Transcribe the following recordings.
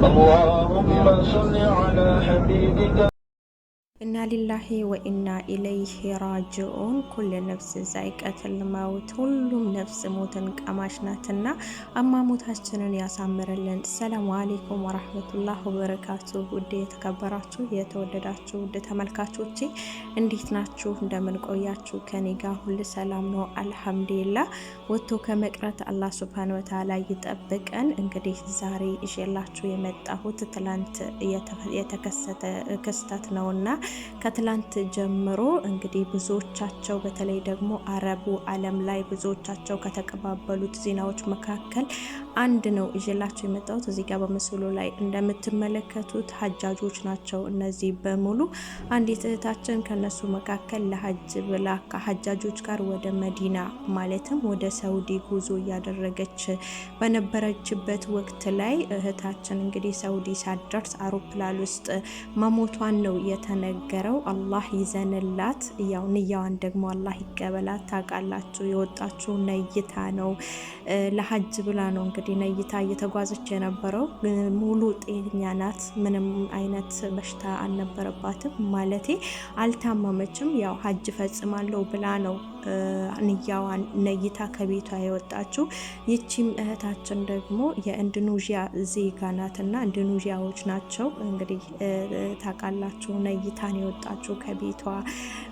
اللهم صل على حبيبك ኢና ሊላሂ ወኢና ኢለይሂ ራጂዑን። ኩል ነፍስ ዛኢቀቱል መውት፣ ሁሉም ነፍስ ሞትን ቀማሽ ናትና አሟሟታችንን ያሳምርልን። ሰላሙ አለይኩም ወራህመቱላህ ወበረካቱ። ውድ የተከበራችሁ የተወደዳችሁ ውድ ተመልካቾቼ እንዴት ናችሁ? እንደምን ቆያችሁ? ከኔ ጋር ሁሉ ሰላም ነው አልሐምዱሊላህ። ወጥቶ ከመቅረት አላህ ሱብሃነሁ ወተዓላ ይጠብቀን። እንግዲህ ዛሬ ይዤላችሁ የመጣሁት ትላንት የተከሰተ ክስተት ነውና ከትላንት ጀምሮ እንግዲህ ብዙዎቻቸው በተለይ ደግሞ አረቡ ዓለም ላይ ብዙዎቻቸው ከተቀባበሉት ዜናዎች መካከል አንድ ነው ይዤላችሁ የመጣሁት። እዚህ ጋር በምስሉ ላይ እንደምትመለከቱት ሀጃጆች ናቸው እነዚህ በሙሉ። አንዲት እህታችን ከነሱ መካከል ለሀጅ ብላ ከሀጃጆች ጋር ወደ መዲና ማለትም ወደ ሳውዲ ጉዞ እያደረገች በነበረችበት ወቅት ላይ እህታችን እንግዲህ ሳውዲ ሳትደርስ አውሮፕላን ውስጥ መሞቷን ነው የተነገረው። አላህ ይዘንላት፣ ያው ንያዋን ደግሞ አላህ ይቀበላት። ታውቃላችሁ የወጣችው ነይታ ነው፣ ለሀጅ ብላ ነው እንግዲህ ነይታ እየተጓዘች የነበረው። ሙሉ ጤነኛ ናት፣ ምንም አይነት በሽታ አልነበረባትም፣ ማለቴ አልታመመችም። ያው ሀጅ ፈጽማለሁ ብላ ነው ንያዋን ነይታ ከቤቷ የወጣችው። ይቺም እህታችን ደግሞ የኢንዶኔዥያ ዜጋ ናትና ኢንዶኔዥያዎች ናቸው እንግዲህ ታውቃላችሁ። ነይታን የወጣችው ከቤቷ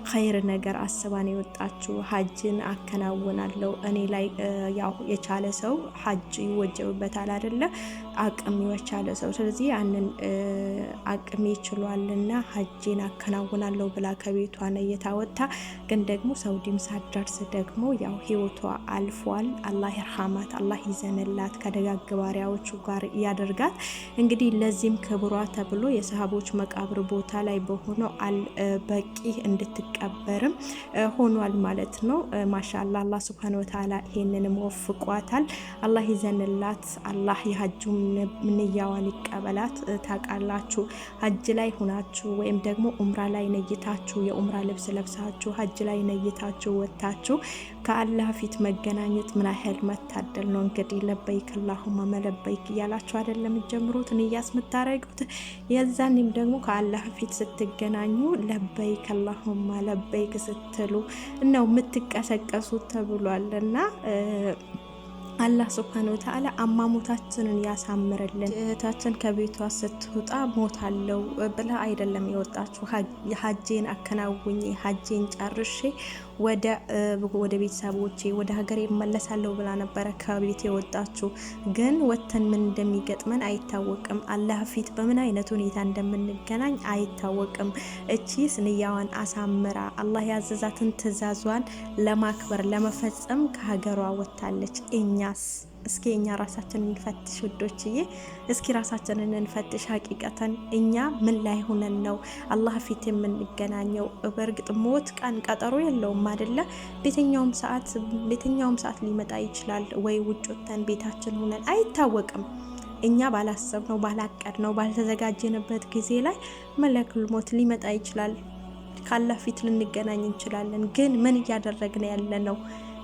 ኸይር ነገር አስባን የወጣችው። ሀጅን አከናውናለሁ እኔ ላይ ያው የቻለ ሰው ሀጅ ይወጀብበታል አይደለ? አቅም የቻለ ሰው። ስለዚህ ያንን አቅም ይችላልና ሀጅን አከናውናለሁ ብላ ከቤቷ ነይታ ወጣ። ግን ደግሞ ሳውዲም ሳትደርስ ደግሞ ያው ህይወቷ አልፏል። አላህ ይርሐማት፣ አላህ ይዘንላት፣ ከደጋግ ባሪያዎቹ ጋር ያደርጋት። እንግዲህ ለዚህም ክብሯ ተብሎ የሰሃቦች መቃብር ቦታ ላይ በሆነው በቂ እንድትቀበርም ሆኗል ማለት ነው። ማሻአላህ አላህ ሱብሃነሁ ወተዓላ ይሄንንም ወፍቋታል። አላህ ይዘንላት፣ አላህ የሀጁን ንያዋን ይቀበላት። ታውቃላችሁ ሀጅ ላይ ሆናችሁ ወይም ደግሞ ኡምራ ላይ ነይታችሁ የኡምራ ልብስ ለብሳችሁ ሀጅ ላይ ነይታችሁ ወጣችሁ ከአላህ ፊት መገናኘት ምን ያህል መታደል ነው። እንግዲህ ለበይክ አላሁማ መለበይክ እያላችሁ አይደለም ጀምሩት ንያስ የምታረጉት። የዛኔም ደግሞ ከአላህ ፊት ስትገናኙ ለበይክ አላሁማ ለበይክ ስትሉ ነው የምትቀሰቀሱት ተብሏልና አላህ ሱብሃነሁ ወተዓላ አሟሟታችንን ያሳምርልን። እህታችን ከቤቷ ስትወጣ ሞታለው ብላ አይደለም የወጣችሁ። ሀጄን አከናውኜ ሀጄን ጨርሼ ወደ ቤተሰቦቼ ወደ ሀገሬ እመለሳለሁ ብላ ነበረ ከቤት የወጣችሁ። ግን ወተን ምን እንደሚገጥመን አይታወቅም። አላህ ፊት በምን አይነት ሁኔታ እንደምንገናኝ አይታወቅም። እቺ ንያዋን አሳምራ አላህ ያዘዛትን ትእዛዟን ለማክበር ለመፈጸም ከሀገሯ ወጥታለች። እኛስ እስኪ እኛ ራሳችንን እንፈትሽ ውዶችዬ፣ እስኪ ራሳችንን እንፈትሽ። ሀቂቀተን እኛ ምን ላይ ሆነን ነው አላህ ፊት የምንገናኘው? በእርግጥ ሞት ቀን ቀጠሮ የለውም አይደለ? በየትኛውም ሰዓት ሊመጣ ይችላል። ወይ ውጭ ወጥተን ቤታችን ሆነን አይታወቅም። እኛ ባላሰብነው ባላቀድነው ባልተዘጋጀንበት ጊዜ ላይ መለኩል ሞት ሊመጣ ይችላል። ካላህ ፊት ልንገናኝ እንችላለን። ግን ምን እያደረግን ያለ ነው?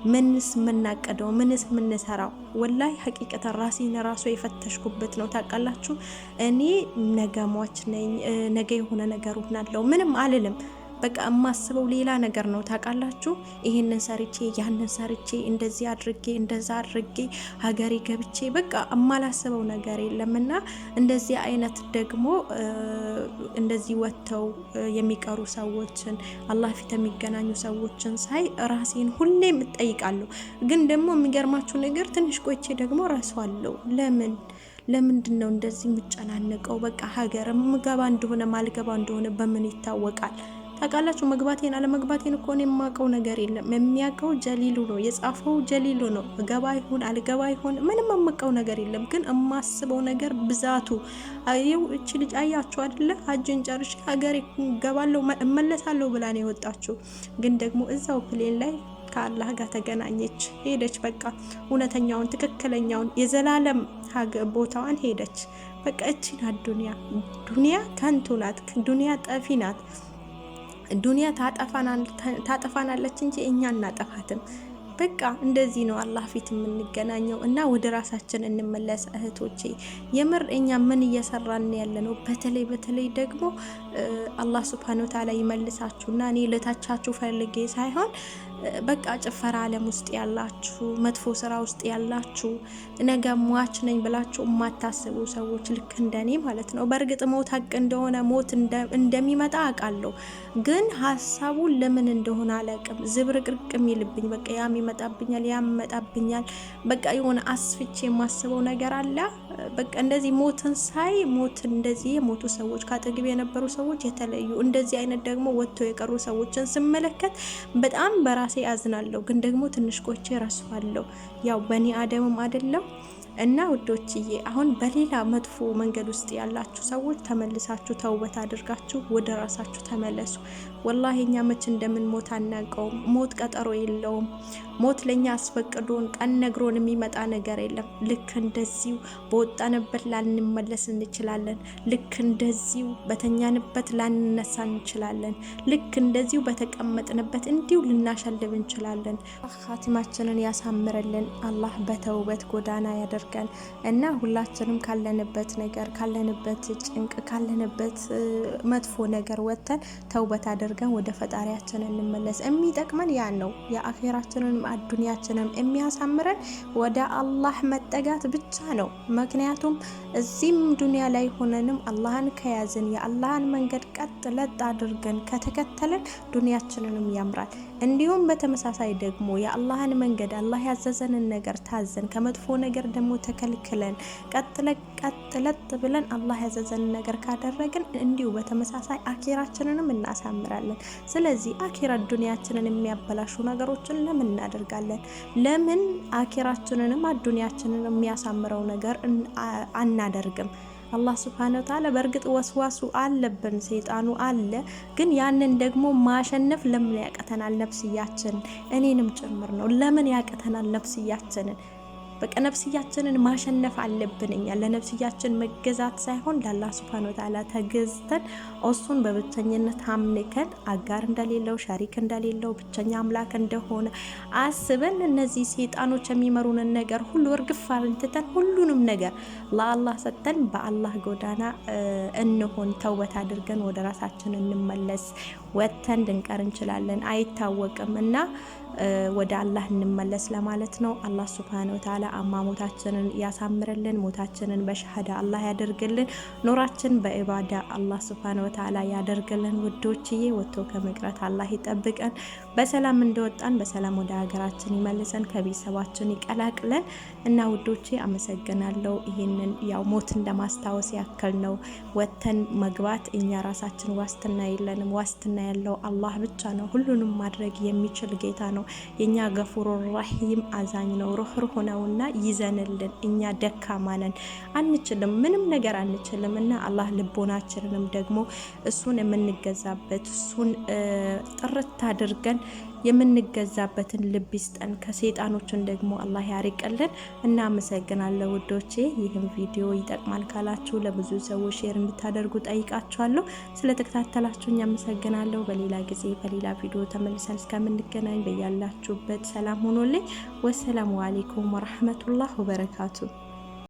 ምንስ ምናቀደው? ምንስ ምንሰራው? ወላይ ሀቂቀተን ራሴን ራሱ የፈተሽኩበት ነው። ታውቃላችሁ እኔ ነገ ሟች ነኝ፣ ነገ የሆነ ነገር ሆናለሁ ምንም አልልም። በቃ የማስበው ሌላ ነገር ነው። ታውቃላችሁ ይሄንን ሰርቼ ያንን ሰርቼ እንደዚህ አድርጌ እንደዛ አድርጌ ሀገሬ ገብቼ በቃ የማላስበው ነገር የለምና እንደዚህ አይነት ደግሞ እንደዚህ ወጥተው የሚቀሩ ሰዎችን አላህ ፊት የሚገናኙ ሰዎችን ሳይ ራሴን ሁሌም እጠይቃለሁ። ግን ደግሞ የሚገርማችሁ ነገር ትንሽ ቆይቼ ደግሞ ረሳዋለሁ። ለምንድን ነው እንደዚህ የምጨናነቀው? በቃ ሀገር ምገባ እንደሆነ ማልገባ እንደሆነ በምን ይታወቃል? ታውቃላችሁ መግባቴን አለመግባቴን እኮ ነው የማውቀው ነገር የለም። የሚያውቀው ጀሊሉ ነው፣ የጻፈው ጀሊሉ ነው። ገባ ይሁን አልገባ ይሁን ምንም የማውቀው ነገር የለም። ግን የማስበው ነገር ብዛቱ አየው። እቺ ልጅ አያችሁ አይደለ? ሀጅን ጨርሼ ሀገሬ ገባለሁ እመለሳለሁ ብላ ነው የወጣችው። ግን ደግሞ እዛው ፕሌን ላይ ከአላህ ጋር ተገናኘች፣ ሄደች። በቃ እውነተኛውን ትክክለኛውን የዘላለም ቦታዋን ሄደች። በቃ እቺ ናት ዱንያ ከንቱ ናት፣ ዱንያ ጠፊ ናት። ዱንያ ታጠፋናለች እንጂ እኛ እናጠፋትም። በቃ እንደዚህ ነው አላህ ፊት የምንገናኘው። እና ወደ ራሳችን እንመለስ እህቶቼ። የምር እኛ ምን እየሰራን ያለነው? በተለይ ደግሞ አላህ ሱብሃነሁ ወተዓላ ይመልሳችሁና እኔ ለታቻችሁ ፈልጌ ሳይሆን በቃ ጭፈራ ዓለም ውስጥ ያላችሁ፣ መጥፎ ስራ ውስጥ ያላችሁ፣ ነገ ሟች ነኝ ብላችሁ የማታስቡ ሰዎች ልክ እንደኔ ማለት ነው። በእርግጥ ሞት ሀቅ እንደሆነ ሞት እንደሚመጣ አውቃለሁ፣ ግን ሀሳቡ ለምን እንደሆነ አላውቅም። ዝብርቅርቅ የሚልብኝ በቃ ያም ይመጣብኛል፣ በቃ የሆነ አስፍቼ የማስበው ነገር አለ። በቃ እንደዚህ ሞትን ሳይ እንደዚህ የሞቱ ሰዎች ካጠገብ የነበሩ ሰዎች የተለዩ እንደዚህ አይነት ደግሞ ወጥተው የቀሩ ሰዎችን ስመለከት በጣም በራሴ አዝናለሁ። ግን ደግሞ ትንሽ ቆይቼ እረሳዋለሁ። ያው በኒ አደምም አይደለም። እና ውዶችዬ አሁን በሌላ መጥፎ መንገድ ውስጥ ያላችሁ ሰዎች ተመልሳችሁ ተውበት አድርጋችሁ ወደ ራሳችሁ ተመለሱ። ወላሂ እኛ መች እንደምንሞት አናውቀውም። ሞት ቀጠሮ የለውም። ሞት ለኛ አስፈቅዶን ቀን ነግሮን የሚመጣ ነገር የለም። ልክ እንደዚሁ በወጣንበት ላንመለስ እንችላለን። ልክ እንደዚሁ በተኛንበት ላንነሳ እንችላለን። ልክ እንደዚሁ በተቀመጥንበት እንዲሁ ልናሸልብ እንችላለን። ኻቲማችንን ያሳምርልን አላህ በተውበት ጎዳና ያደርገን እና ሁላችንም ካለንበት ነገር፣ ካለንበት ጭንቅ፣ ካለንበት መጥፎ ነገር ወጥተን ተውበት አድርገን ወደ ፈጣሪያችን እንመለስ። የሚጠቅመን ያን ነው። የአኺራችንን አዱንያችንን የሚያሳምረን ወደ አላህ መጠጋት ብቻ ነው። ምክንያቱም እዚህም ዱንያ ላይ ሆነንም አላህን ከያዝን የአላህን መንገድ ቀጥ ለጥ አድርገን ከተከተልን ዱንያችንንም ያምራል። እንዲሁም በተመሳሳይ ደግሞ የአላህን መንገድ አላህ ያዘዘንን ነገር ታዘን ከመጥፎ ነገር ደግሞ ተከልክለን ቀጥ ለጥ ብለን አላህ ያዘዘንን ነገር ካደረግን እንዲሁ በተመሳሳይ አኺራችንንም እናሳምራለን። ስለዚህ አኺራ ዱንያችንን የሚያበላሹ ነገሮችን ለምን እናደርጋለን? ለምን አኺራችንንም አዱንያችንን የሚያሳምረው ነገር አናደርግም? አላህ ሱብሃነሁ ወተዓላ በእርግጥ ወስዋሱ አለብን፣ ሰይጣኑ አለ። ግን ያንን ደግሞ ማሸነፍ ለምን ያቀተናል? ነፍስያችን እኔንም ጭምር ነው። ለምን ያቀተናል ነፍስያችንን? በቃ ነፍስያችንን ማሸነፍ አለብን። እኛ ለነፍስያችን መገዛት ሳይሆን ለአላህ ሱብሃነሁ ወተዓላ ተገዝተን እሱን በብቸኝነት አምልከን አጋር እንደሌለው ሸሪክ እንደሌለው ብቸኛ አምላክ እንደሆነ አስበን እነዚህ ሰይጣኖች የሚመሩንን ነገር ሁሉ እርግፍ አርንተን ሁሉንም ነገር ለአላህ ሰጥተን በአላህ ጎዳና እንሆን። ተውበት አድርገን ወደ ራሳችን እንመለስ። ወጥተን ድንቀር እንችላለን፣ አይታወቅም እና ወደ አላህ እንመለስ ለማለት ነው። አላህ ሱብሃነሁ ወተዓላ አሟሟታችንን ያሳምርልን፣ ሞታችንን በሸሃዳ አላህ ያደርግልን፣ ኑራችን በኢባዳ አላህ ሱብሃነሁ ወተዓላ ያደርግልን። ውዶችዬ ወጥቶ ከመቅረት አላህ ይጠብቀን። በሰላም እንደወጣን በሰላም ወደ ሀገራችን ይመልሰን፣ ከቤተሰባችን ይቀላቅለን እና ውዶቼ አመሰግናለሁ። ይህንን ያው ሞትን ለማስታወስ ያክል ነው። ወጥተን መግባት እኛ ራሳችን ዋስትና የለንም። ዋስትና ያለው አላህ ብቻ ነው። ሁሉንም ማድረግ የሚችል ጌታ ነው። የኛ ገፉር ረሂም አዛኝ ነው። ሩህሩህ ነውና ይዘንልን። እኛ ደካማ ነን፣ አንችልም፣ ምንም ነገር አንችልም እና አላህ ልቦናችንንም ደግሞ እሱን የምንገዛበት እሱን ጥርት አድርገን የምንገዛበትን ልብ ይስጠን። ከሰይጣኖችን ደግሞ አላህ ያርቀልን። እና አመሰግናለሁ ውዶቼ። ይህም ቪዲዮ ይጠቅማል ካላችሁ ለብዙ ሰዎች ሼር እንድታደርጉ ጠይቃችኋለሁ። ስለተከታተላችሁኝ አመሰግናለሁ። በሌላ ጊዜ በሌላ ቪዲዮ ተመልሰን እስከምንገናኝ በያላችሁበት ሰላም ሆኖልኝ። ወሰላሙ አለይኩም ወራህመቱላህ ወበረካቱ።